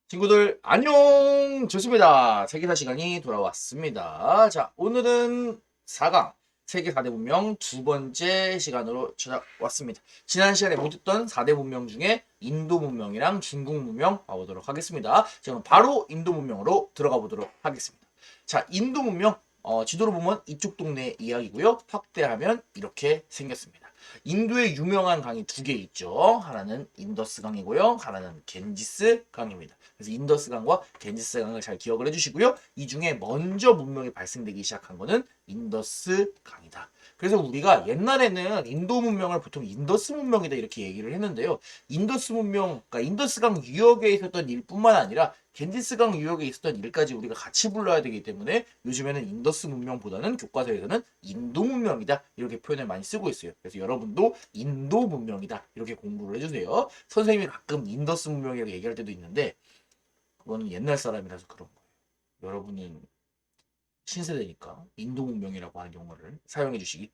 친구들 안녕. 좋습니다. 세계사 시간이 돌아왔습니다. 자, 오늘은 4강 세계 4대 문명 두 번째 시간으로 찾아왔습니다. 지난 시간에 못했던 4대 문명 중에 인도 문명이랑 중국 문명 봐보도록 하겠습니다. 지금 바로 인도 문명으로 들어가 보도록 하겠습니다. 자, 인도 문명 지도로 보면 이쪽 동네 이야기고요. 확대하면 이렇게 생겼습니다. 인도에 유명한 강이 두 개 있죠. 하나는 인더스 강이고요. 하나는 겐지스 강입니다. 그래서 인더스 강과 겐지스 강을 잘 기억을 해주시고요. 이 중에 먼저 문명이 발생되기 시작한 거는 인더스 강이다. 그래서 우리가 옛날에는 인도 문명을 보통 인더스 문명이다 이렇게 얘기를 했는데요. 인더스 문명, 그러니까 인더스 강 유역에 있었던 일뿐만 아니라 겐지스 강 유역에 있었던 일까지 우리가 같이 불러야 되기 때문에 요즘에는 인더스 문명보다는 교과서에서는 인도 문명이다 이렇게 표현을 많이 쓰고 있어요. 그래서 여러분도 인도 문명이다 이렇게 공부를 해주세요. 선생님이 가끔 인더스 문명이라고 얘기할 때도 있는데 그거는 옛날 사람이라서 그런 거예요. 여러분은 신세대니까 인도 문명이라고 하는 용어를 사용해 주시기.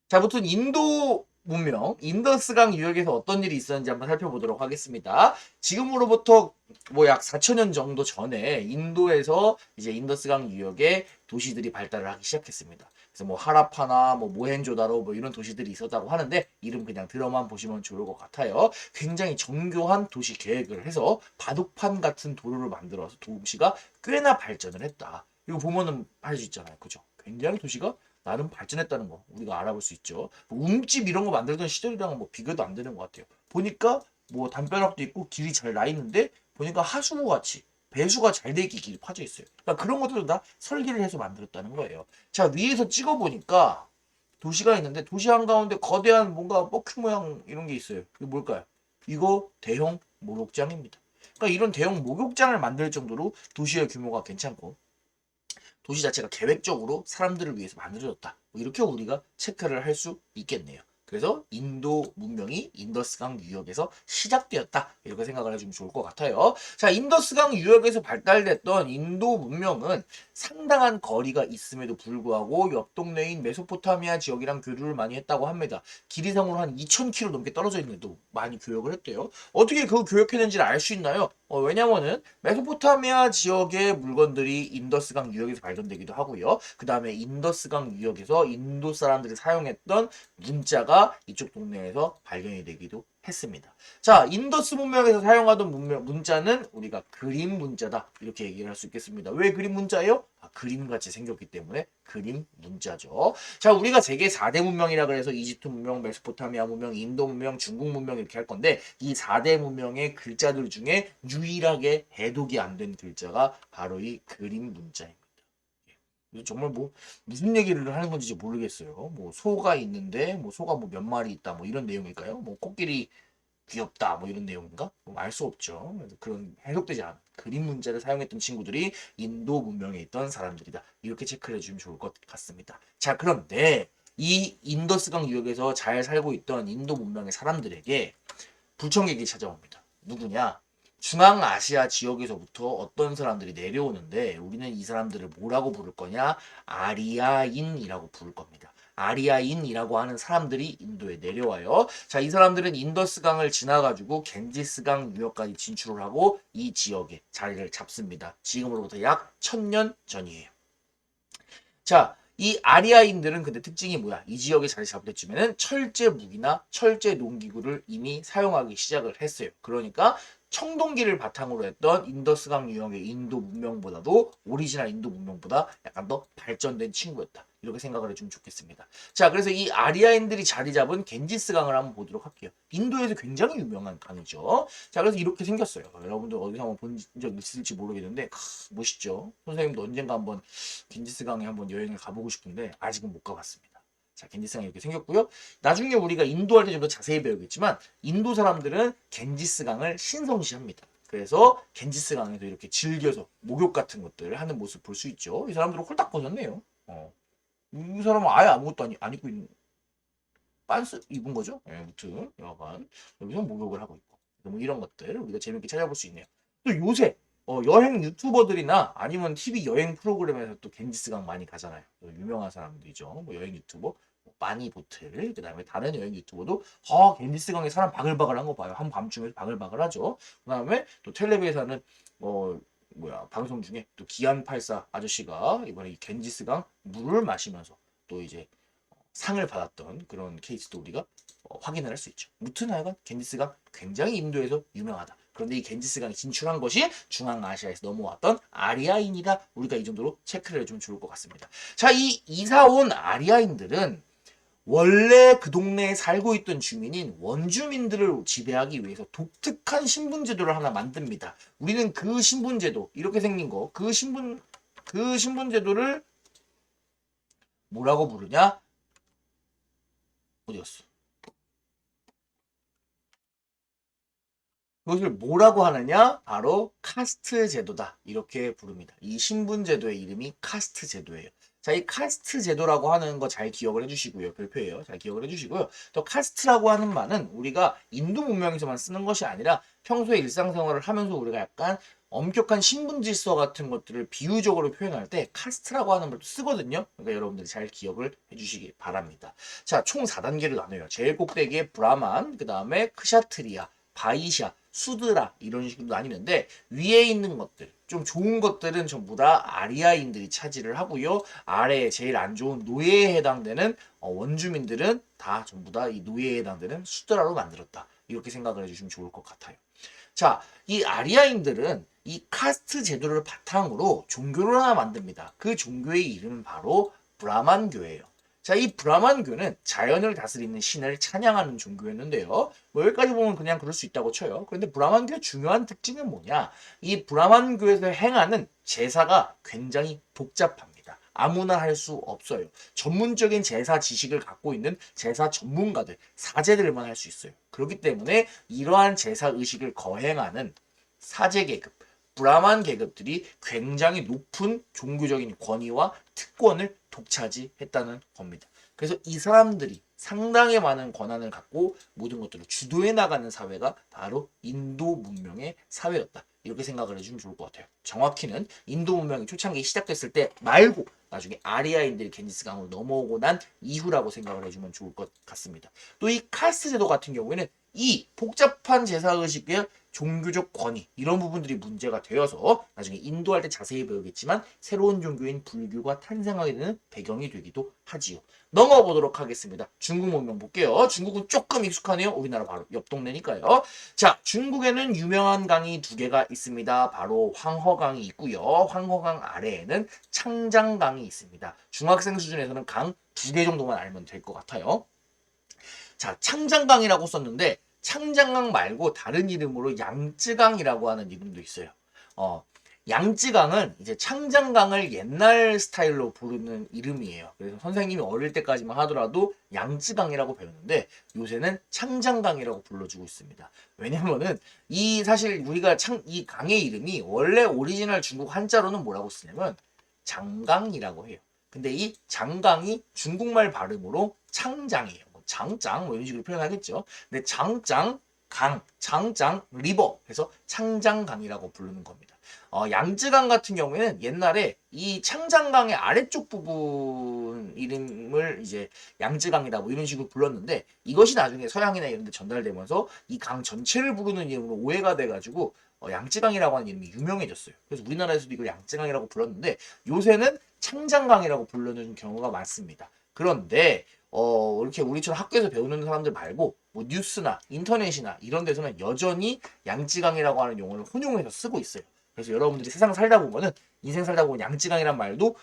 자, 아무튼 인도 문명, 인더스강 유역에서 어떤 일이 있었는지 한번 살펴보도록 하겠습니다. 지금으로부터 뭐 약 4천년 정도 전에 인도에서 이제 인더스강 유역에 도시들이 발달을 하기 시작했습니다. 그래서 뭐 하라파나 뭐 모헨조다로 뭐 이런 도시들이 있었다고 하는데 이름 그냥 들어만 보시면 좋을 것 같아요. 굉장히 정교한 도시 계획을 해서 바둑판 같은 도로를 만들어서 도시가 꽤나 발전을 했다. 이거 보면은 알 수 있잖아요. 그죠? 굉장히 도시가 나름 발전했다는 거 우리가 알아볼 수 있죠. 뭐 움집 이런 거 만들던 시절이랑은 뭐 비교도 안 되는 것 같아요. 보니까 뭐 담벼락도 있고 길이 잘 나 있는데 보니까 하수구 같이 배수가 잘 되게 길이 파져 있어요. 그러니까 그런 것들도 다 설계를 해서 만들었다는 거예요. 자, 위에서 찍어 보니까 도시가 있는데 도시 한가운데 거대한 뭔가 뻑큐 모양 이런 게 있어요. 이거 뭘까요? 이거 대형 목욕장입니다. 그러니까 이런 대형 목욕장을 만들 정도로 도시의 규모가 괜찮고 도시 자체가 계획적으로 사람들을 위해서 만들어졌다. 뭐 이렇게 우리가 체크를 할 수 있겠네요. 그래서 인도 문명이 인더스강 유역에서 시작되었다. 이렇게 생각을 해주면 좋을 것 같아요. 자, 인더스강 유역에서 발달됐던 인도 문명은 상당한 거리가 있음에도 불구하고 옆 동네인 메소포타미아 지역이랑 교류를 많이 했다고 합니다. 길이상으로 한 2,000km 넘게 떨어져 있는데도 많이 교역을 했대요. 어떻게 그 교역했는지를 알 수 있나요? 왜냐면은 메소포타미아 지역의 물건들이 인더스강 유역에서 발전되기도 하고요. 그 다음에 인더스강 유역에서 인도 사람들이 사용했던 문자가 이쪽 동네에서 발견이 되기도 했습니다. 자, 인더스 문명에서 사용하던 문자는 우리가 그림 문자다 이렇게 얘기를 할 수 있겠습니다. 왜 그림 문자예요? 그림같이 생겼기 때문에 그림 문자죠. 자, 우리가 세계 4대 문명이라 그래서 이집트 문명, 메소포타미아 문명, 인도 문명, 중국 문명 이렇게 할 건데 이 4대 문명의 글자들 중에 유일하게 해독이 안 된 글자가 바로 이 그림 문자입니다. 정말 뭐 무슨 얘기를 하는 건지 모르겠어요. 뭐 소가 있는데 뭐 소가 뭐 몇 마리 있다 뭐 이런 내용일까요? 뭐 코끼리 귀엽다 뭐 이런 내용인가? 뭐 알 수 없죠. 그래서 그런 해석되지 않은 그림 문자를 사용했던 친구들이 인도 문명에 있던 사람들이다. 이렇게 체크를 해주면 좋을 것 같습니다. 자, 그런데 이 인더스강 유역에서 잘 살고 있던 인도 문명의 사람들에게 불청객이 찾아옵니다. 누구냐? 중앙아시아 지역에서부터 어떤 사람들이 내려오는데 우리는 이 사람들을 뭐라고 부를 거냐? 아리아인이라고 부를 겁니다. 아리아인이라고 하는 사람들이 인도에 내려와요. 자, 이 사람들은 인더스강을 지나가지고 겐지스강 유역까지 진출을 하고 이 지역에 자리를 잡습니다. 지금으로부터 약 1000년 전이에요. 자, 이 아리아인들은 근데 특징이 뭐야? 이 지역에 자리 잡을 때쯤에는 철제 무기나 철제 농기구를 이미 사용하기 시작을 했어요. 그러니까 청동기를 바탕으로 했던 인더스강 유형의 인도 문명보다도 오리지널 인도 문명보다 약간 더 발전된 친구였다. 이렇게 생각을 해주면 좋겠습니다. 자, 그래서 이 아리아인들이 자리 잡은 겐지스강을 한번 보도록 할게요. 인도에서 굉장히 유명한 강이죠. 자, 그래서 이렇게 생겼어요. 여러분들 어디서 한번 본 적 있을지 모르겠는데 멋있죠. 선생님도 언젠가 한번 겐지스강에 한번 여행을 가보고 싶은데 아직은 못 가봤습니다. 자, 겐지스강이 이렇게 생겼고요. 나중에 우리가 인도할 때 좀 더 자세히 배우겠지만 인도 사람들은 겐지스강을 신성시합니다. 그래서 겐지스강에서 이렇게 즐겨서 목욕 같은 것들을 하는 모습 볼 수 있죠. 이 사람들은 홀딱 벗었네요. 이 사람은 아예 아무것도 안 입고 있는 빤스 입은 거죠. 예, 무튼 여하간 여기서 목욕을 하고 있고 뭐 이런 것들 우리가 재밌게 찾아볼 수 있네요. 또 요새 여행 유튜버들이나 아니면 TV 여행 프로그램에서 또 겐지스강 많이 가잖아요. 유명한 사람들이죠. 뭐 여행 유튜버 빠니보틀, 그 다음에 다른 여행 유튜버도 겐지스강에 사람 바글바글한 거 봐요. 한밤중에 바글바글하죠. 그 다음에 또 텔레비에서는 방송 중에 또 기안84 아저씨가 이번에 이 겐지스강 물을 마시면서 또 이제 상을 받았던 그런 케이스도 우리가 확인을 할 수 있죠. 무튼 하여간 겐지스강 굉장히 인도에서 유명하다. 그런데 이 겐지스강이 진출한 것이 중앙아시아에서 넘어왔던 아리아인이다. 우리가 이 정도로 체크를 해주면 좋을 것 같습니다. 자, 이 이사 온 아리아인들은 원래 그 동네에 살고 있던 주민인 원주민들을 지배하기 위해서 독특한 신분제도를 하나 만듭니다. 우리는 그 신분제도, 이렇게 생긴 거, 그 신분제도를 뭐라고 부르냐? 어디였어? 그것을 뭐라고 하느냐? 바로 카스트 제도다. 이렇게 부릅니다. 이 신분 제도의 이름이 카스트 제도예요. 자, 이 카스트 제도라고 하는 거 잘 기억을 해주시고요. 별표예요. 잘 기억을 해주시고요. 또 카스트라고 하는 말은 우리가 인도 문명에서만 쓰는 것이 아니라 평소에 일상생활을 하면서 우리가 약간 엄격한 신분 질서 같은 것들을 비유적으로 표현할 때 카스트라고 하는 말도 쓰거든요. 그러니까 여러분들이 잘 기억을 해주시기 바랍니다. 자, 총 4단계로 나눠요. 제일 꼭대기에 브라만, 그 다음에 크샤트리아, 바이샤, 수드라 이런 식으로 나뉘는데 위에 있는 것들 좀 좋은 것들은 전부 다 아리아인들이 차지를 하고요. 아래에 제일 안 좋은 노예에 해당되는 원주민들은 다 전부 다 이 노예에 해당되는 수드라로 만들었다. 이렇게 생각을 해주시면 좋을 것 같아요. 자, 이 아리아인들은 이 카스트 제도를 바탕으로 종교를 하나 만듭니다. 그 종교의 이름은 바로 브라만교예요. 자, 이 브라만교는 자연을 다스리는 신을 찬양하는 종교였는데요. 뭐 여기까지 보면 그냥 그럴 수 있다고 쳐요. 그런데 브라만교의 중요한 특징은 뭐냐? 이 브라만교에서 행하는 제사가 굉장히 복잡합니다. 아무나 할 수 없어요. 전문적인 제사 지식을 갖고 있는 제사 전문가들, 사제들만 할 수 있어요. 그렇기 때문에 이러한 제사 의식을 거행하는 사제 계급, 브라만 계급들이 굉장히 높은 종교적인 권위와 특권을 독차지했다는 겁니다. 그래서 이 사람들이 상당히 많은 권한을 갖고 모든 것들을 주도해 나가는 사회가 바로 인도 문명의 사회였다. 이렇게 생각을 해주면 좋을 것 같아요. 정확히는 인도 문명이 초창기 시작됐을 때 말고 나중에 아리아인들이 겐지스강으로 넘어오고 난 이후라고 생각을 해주면 좋을 것 같습니다. 또 이 카스트 제도 같은 경우에는 이 복잡한 제사의식의 종교적 권위 이런 부분들이 문제가 되어서 나중에 인도할 때 자세히 배우겠지만 새로운 종교인 불교가 탄생하게 되는 배경이 되기도 하지요. 넘어가 보도록 하겠습니다. 중국 문명 볼게요. 중국은 조금 익숙하네요. 우리나라 바로 옆 동네니까요. 자, 중국에는 유명한 강이 두 개가 있습니다. 바로 황허강이 있고요. 황허강 아래에는 창장강이 있습니다. 중학생 수준에서는 강 두 개 정도만 알면 될 것 같아요. 자, 창장강이라고 썼는데 창장강 말고 다른 이름으로 양쯔강이라고 하는 이름도 있어요. 양쯔강은 이제 창장강을 옛날 스타일로 부르는 이름이에요. 그래서 선생님이 어릴 때까지만 하더라도 양쯔강이라고 배웠는데 요새는 창장강이라고 불러주고 있습니다. 왜냐면은 사실 우리가 이 강의 이름이 원래 오리지널 중국 한자로는 뭐라고 쓰냐면 장강이라고 해요. 근데 이 장강이 중국말 발음으로 창장이에요. 장짱 뭐 이런 식으로 표현하겠죠. 근데 장짱 강, 장짱 리버 해서 창장강이라고 부르는 겁니다. 양쯔강 같은 경우에는 옛날에 이 창장강의 아래쪽 부분 이름을 이제 양쯔강이다 뭐 이런 식으로 불렀는데 이것이 나중에 서양이나 이런 데 전달되면서 이 강 전체를 부르는 이름으로 오해가 돼가지고 양쯔강이라고 하는 이름이 유명해졌어요. 그래서 우리나라에서도 이걸 양쯔강이라고 불렀는데 요새는 창장강이라고 부르는 경우가 많습니다. 그런데 이렇게 우리처럼 학교에서 배우는 사람들 말고 뭐 뉴스나 인터넷이나 이런 데서는 여전히 양쯔강이라고 하는 용어를 혼용해서 쓰고 있어요. 그래서 여러분들이 세상 살다 보면은 인생 살다 보면 양쯔강이란 말도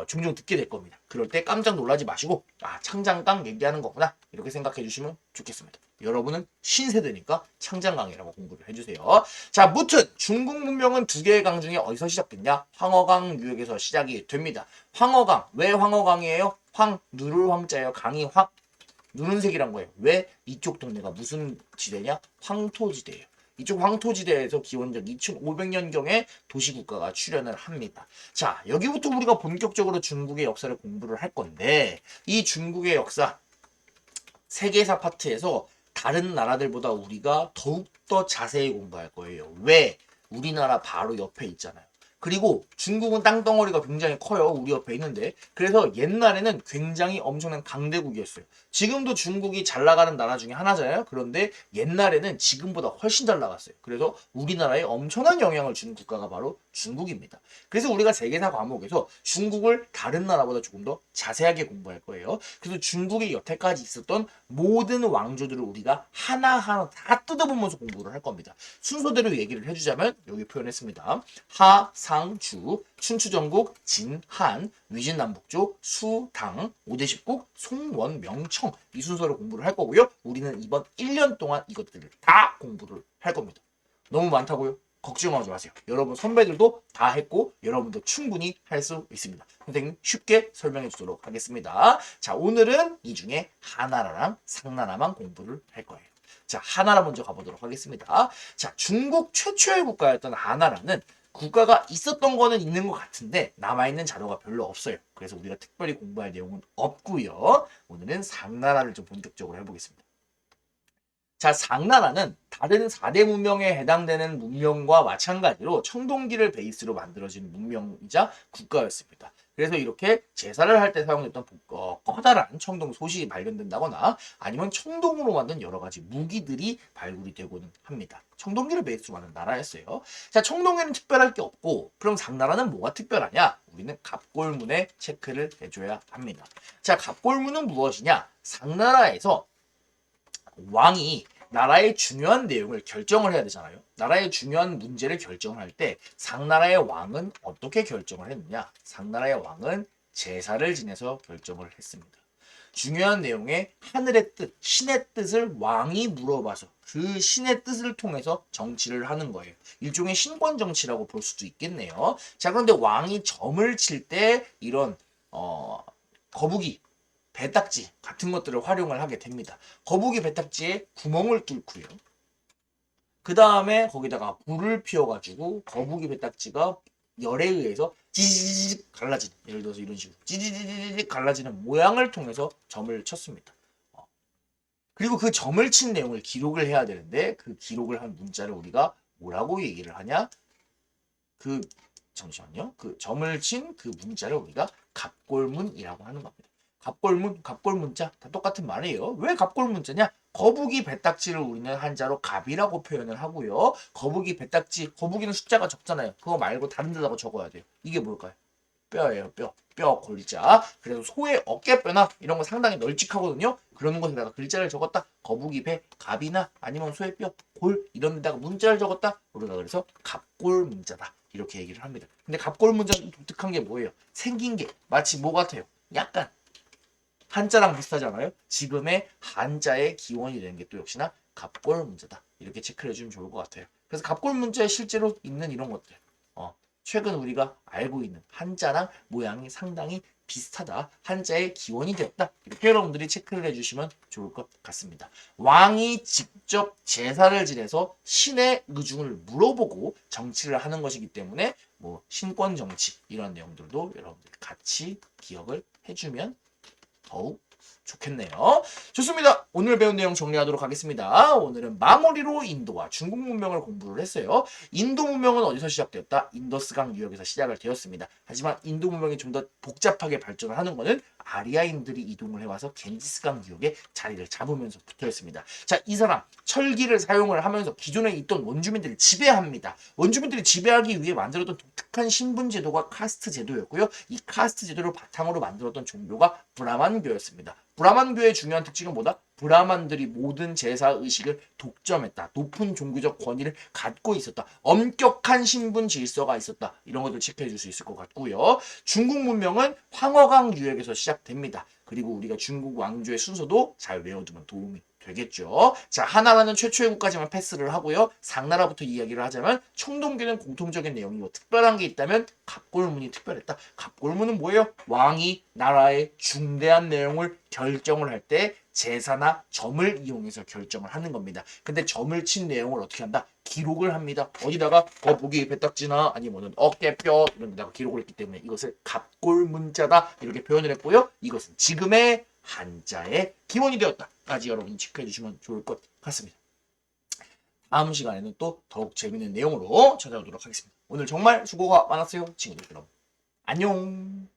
종종 듣게 될 겁니다. 그럴 때 깜짝 놀라지 마시고 창장강 얘기하는 거구나 이렇게 생각해 주시면 좋겠습니다. 여러분은 신세대니까 창장강이라고 공부를 해주세요. 자, 무튼 중국 문명은 두 개의 강 중에 어디서 시작됐냐? 황허강 유역에서 시작이 됩니다. 황허강, 왜 황허강이에요? 누를 황자예요. 강이 누른색이란 거예요. 왜? 이쪽 동네가 무슨 지대냐? 황토지대예요. 이쪽 황토지대에서 기원전 2500년경에 도시국가가 출현을 합니다. 자, 여기부터 우리가 본격적으로 중국의 역사를 공부를 할 건데 이 중국의 역사 세계사 파트에서 다른 나라들보다 우리가 더욱더 자세히 공부할 거예요. 왜? 우리나라 바로 옆에 있잖아요. 그리고 중국은 땅덩어리가 굉장히 커요. 우리 옆에 있는데. 그래서 옛날에는 굉장히 엄청난 강대국이었어요. 지금도 중국이 잘 나가는 나라 중에 하나잖아요. 그런데 옛날에는 지금보다 훨씬 잘 나갔어요. 그래서 우리나라에 엄청난 영향을 주는 국가가 바로 중국입니다. 그래서 우리가 세계사 과목에서 중국을 다른 나라보다 조금 더 자세하게 공부할 거예요. 그래서 중국이 여태까지 있었던 모든 왕조들을 우리가 하나하나 다 뜯어보면서 공부를 할 겁니다. 순서대로 얘기를 해주자면 여기 표현했습니다. 하, 상, 주, 춘추전국, 진, 한, 위진남북조, 수, 당, 5대 10국, 송, 원, 명, 청 이 순서로 공부를 할 거고요. 우리는 이번 1년 동안 이것들을 다 공부를 할 겁니다. 너무 많다고요? 걱정하지 마세요. 여러분 선배들도 다 했고 여러분도 충분히 할 수 있습니다. 선생님 쉽게 설명해 주도록 하겠습니다. 자, 오늘은 이 중에 하나라랑 상나라만 공부를 할 거예요. 자, 하나라 먼저 가보도록 하겠습니다. 자, 중국 최초의 국가였던 하나라는 국가가 있었던 거는 있는 것 같은데 남아있는 자료가 별로 없어요. 그래서 우리가 특별히 공부할 내용은 없고요. 오늘은 상나라를 좀 본격적으로 해보겠습니다. 자, 상나라는 다른 4대 문명에 해당되는 문명과 마찬가지로 청동기를 베이스로 만들어진 문명이자 국가였습니다. 그래서 이렇게 제사를 할 때 사용됐던 커다란 청동 솥이 발견된다거나 아니면 청동으로 만든 여러 가지 무기들이 발굴이 되고는 합니다. 청동기를 베이스로 만든 나라였어요. 자, 청동기는 특별할 게 없고 그럼 상나라는 뭐가 특별하냐? 우리는 갑골문에 체크를 해줘야 합니다. 자, 갑골문은 무엇이냐? 상나라에서 왕이 나라의 중요한 내용을 결정을 해야 되잖아요. 나라의 중요한 문제를 결정할 때 상나라의 왕은 어떻게 결정을 했느냐? 상나라의 왕은 제사를 지내서 결정을 했습니다. 중요한 내용에 하늘의 뜻, 신의 뜻을 왕이 물어봐서 그 신의 뜻을 통해서 정치를 하는 거예요. 일종의 신권 정치라고 볼 수도 있겠네요. 자, 그런데 왕이 점을 칠 때 이런 거북이 배딱지 같은 것들을 활용을 하게 됩니다. 거북이 배딱지에 구멍을 뚫고요. 그 다음에 거기다가 불을 피워가지고 거북이 배딱지가 열에 의해서 지지직 갈라지는, 예를 들어서 이런 식으로 지지직 갈라지는 모양을 통해서 점을 쳤습니다. 그리고 그 점을 친 내용을 기록을 해야 되는데 그 기록을 한 문자를 우리가 뭐라고 얘기를 하냐? 잠시만요. 그 점을 친 그 문자를 우리가 갑골문이라고 하는 겁니다. 갑골문, 갑골문자 다 똑같은 말이에요. 왜 갑골문자냐? 거북이 배딱지를 우리는 한자로 갑이라고 표현을 하고요. 거북이 배딱지, 거북이는 숫자가 적잖아요. 그거 말고 다른 데다가 적어야 돼요. 이게 뭘까요? 뼈예요, 뼈. 뼈 골자. 그래서 소의 어깨뼈나 이런 거 상당히 널찍하거든요. 그런 곳에다가 글자를 적었다. 거북이 배, 갑이나 아니면 소의 뼈, 골 이런 데다가 문자를 적었다. 우리가 그래서 갑골 문자다. 이렇게 얘기를 합니다. 근데 갑골 문자는 독특한 게 뭐예요? 생긴 게 마치 뭐 같아요? 약간 한자랑 비슷하잖아요. 지금의 한자의 기원이 되는 게 또 역시나 갑골 문자다. 이렇게 체크를 해주면 좋을 것 같아요. 그래서 갑골 문자에 실제로 있는 이런 것들. 최근 우리가 알고 있는 한자랑 모양이 상당히 비슷하다. 한자의 기원이 되었다. 이렇게 여러분들이 체크를 해주시면 좋을 것 같습니다. 왕이 직접 제사를 지내서 신의 의중을 물어보고 정치를 하는 것이기 때문에 뭐 신권 정치 이런 내용들도 여러분들이 같이 기억을 해주면 더욱 좋겠네요. 좋습니다. 오늘 배운 내용 정리하도록 하겠습니다. 오늘은 마무리로 인도와 중국 문명을 공부를 했어요. 인도 문명은 어디서 시작되었다? 인더스강 유역에서 시작을 되었습니다. 하지만 인도 문명이 좀 더 복잡하게 발전을 하는 것은 아리아인들이 이동을 해와서 겐지스강 유역에 자리를 잡으면서 붙어있습니다. 자, 이 사람 철기를 사용을 하면서 기존에 있던 원주민들을 지배합니다. 원주민들이 지배하기 위해 만들었던 독특한 신분 제도가 카스트 제도였고요. 이 카스트 제도를 바탕으로 만들었던 종교가 브라만교였습니다. 브라만교의 중요한 특징은 뭐다? 브라만들이 모든 제사 의식을 독점했다. 높은 종교적 권위를 갖고 있었다. 엄격한 신분 질서가 있었다. 이런 것들 체크해 줄 수 있을 것 같고요. 중국 문명은 황허강 유역에서 시작됩니다. 그리고 우리가 중국 왕조의 순서도 잘 외워두면 도움이 되겠죠. 자, 하나라는 최초의 국가지만 패스를 하고요. 상나라부터 이야기를 하자면 청동기는 공통적인 내용이 뭐 특별한 게 있다면 갑골문이 특별했다. 갑골문은 뭐예요? 왕이 나라의 중대한 내용을 결정을 할 때 제사나 점을 이용해서 결정을 하는 겁니다. 근데 점을 친 내용을 어떻게 한다? 기록을 합니다. 어디다가 거북이 배딱지나 아니면 어깨뼈 이런 데다가 기록을 했기 때문에 이것을 갑골문자다 이렇게 표현을 했고요. 이것은 지금의 한자의 기원이 되었다까지 여러분이 체크해 주시면 좋을 것 같습니다. 다음 시간에는 또 더욱 재밌는 내용으로 찾아오도록 하겠습니다. 오늘 정말 수고가 많았어요, 친구들. 그럼 안녕.